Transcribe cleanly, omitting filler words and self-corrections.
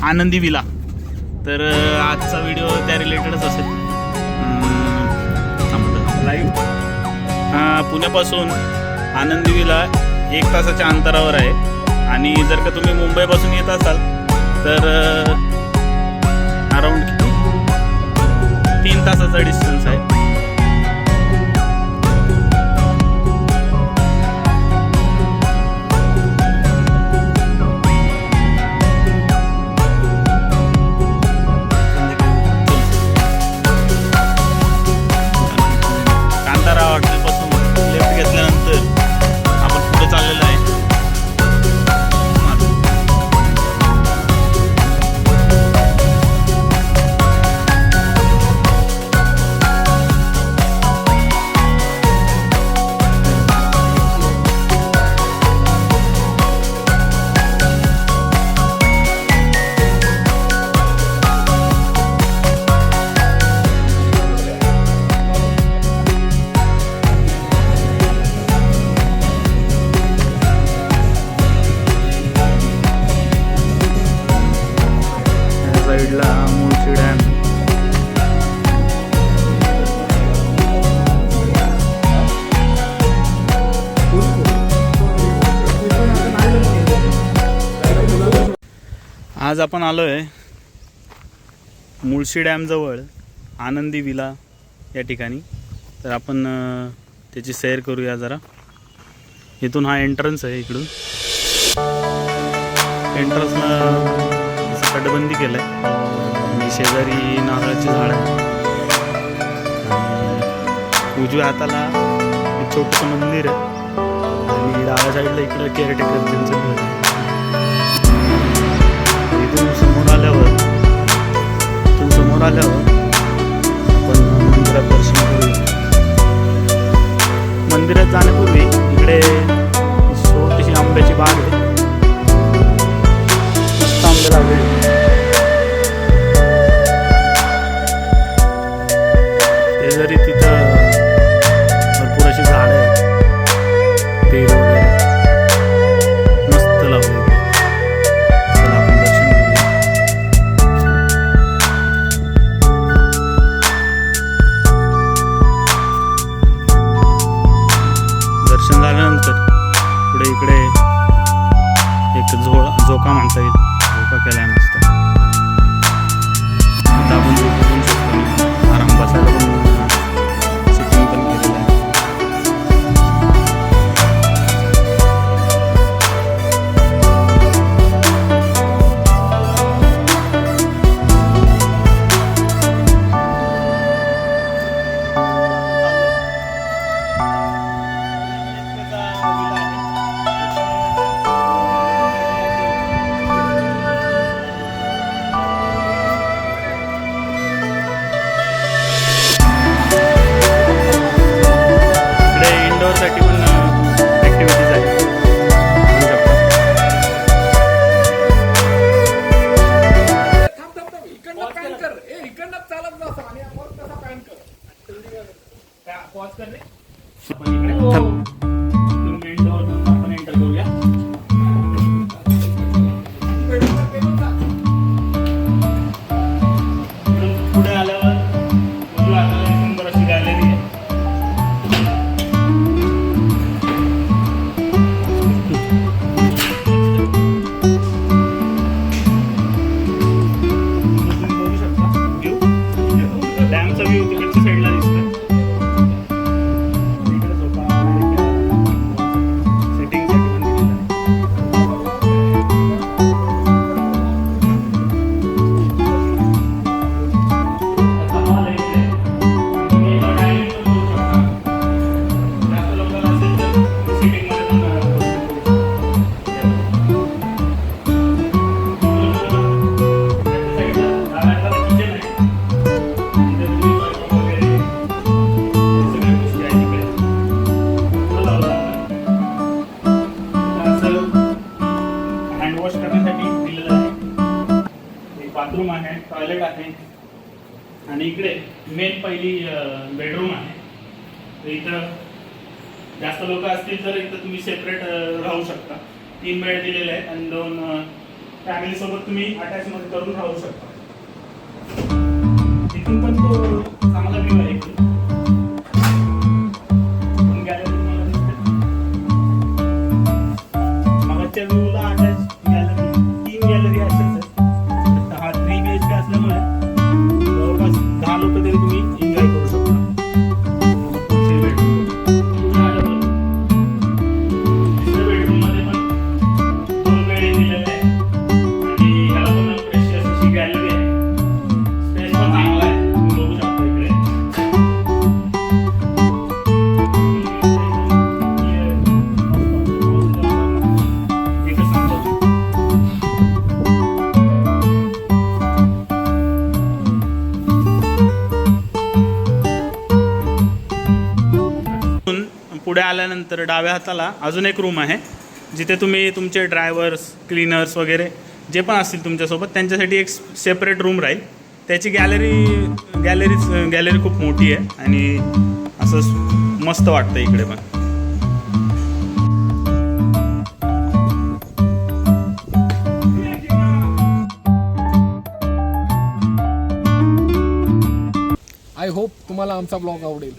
आनंदी विला. तर आजचा व्हिडिओ त्या रिलेटेडच असेल. लाईव्ह पुण्यापासून आनंदी विला 1 तासाच्या अंतरावर आहे. आणि जर का तुम्ही मुंबईपासून येत असाल तर अराऊंड 3 तासाचा डिस्टन्स आहे. मुळशी डॅम. आज आपण आलोय मुळशी डॅम जवळ आनंदी विला या ठिकाणी. तर आपण त्याची सैर करूया जरा. इथून हा एंट्रन्स आहे. इकडून एंट्रन्सला तटबंदी केलं आहे आणि शेजारी नारळाची झाड आहे. उजव्या हाताला एक छोटंसं मंदिर आहे आणि डाव्या साईडला इकडं केअरटेकर त्यांचं घर आहे. इथून समोर आल्यावर आपण मंदिरात दर्शन करूया. मंदिरात जाण्यापूर्वी इकडे छोटीशी आंब्याची बाग आहे. मस्त आंबे लागले. जरी तिथं भरपूर अशी झाडं आहेत, पेरू वगैरे मस्त लावले. चला आपण दर्शन करूया. दर्शन झाल्यानंतर पुढे इकडे एक झोका म्हणता येईल. झोका केलाय मस्त. आता आपण झोका करू शकतो. आराम बसायला पण साठी पण ॲक्टिव्हिटीज आहेत. आपण एंटर करूया. पुढे आल्यावर सुंदर अशी गॅलरी आहे. बाथरूम आहे, टॉयलेट आहे आणि इकडे मेन पहिली बेडरूम आहे. तर इथं जास्त लोक असतील तर इथं तुम्ही सेपरेट राहू शकता. 3 बेड दिलेले आहेत आणि 2 फॅमिली सोबत तुम्ही अटॅच मध्ये करून राहू शकता. इथून पण तो चांगला व्ह्यू आहे इकडून. गॅलरी तुम्हाला दिसते. मागच्या व्ह्यूला अटॅच गॅलरी, 3 गॅलरी असेल. हा 3 BHK असल्यामुळे जवळपास 10 लोक तरी तुम्ही एन्जॉय करू शकता. पुढे आल्यानंतर डाव्या हाताला अजून एक रूम आहे, जिथे तुम्ही तुमचे ड्रायव्हर्स, क्लीनर्स वगैरे जे पण असतील तुमच्यासोबत त्यांच्यासाठी एक सेपरेट रूम राहील. त्याची गॅलरी खूप मोठी आहे आणि असं मस्त वाटतं इकडे पण. आय होप तुम्हाला आमचा ब्लॉग आवडेल.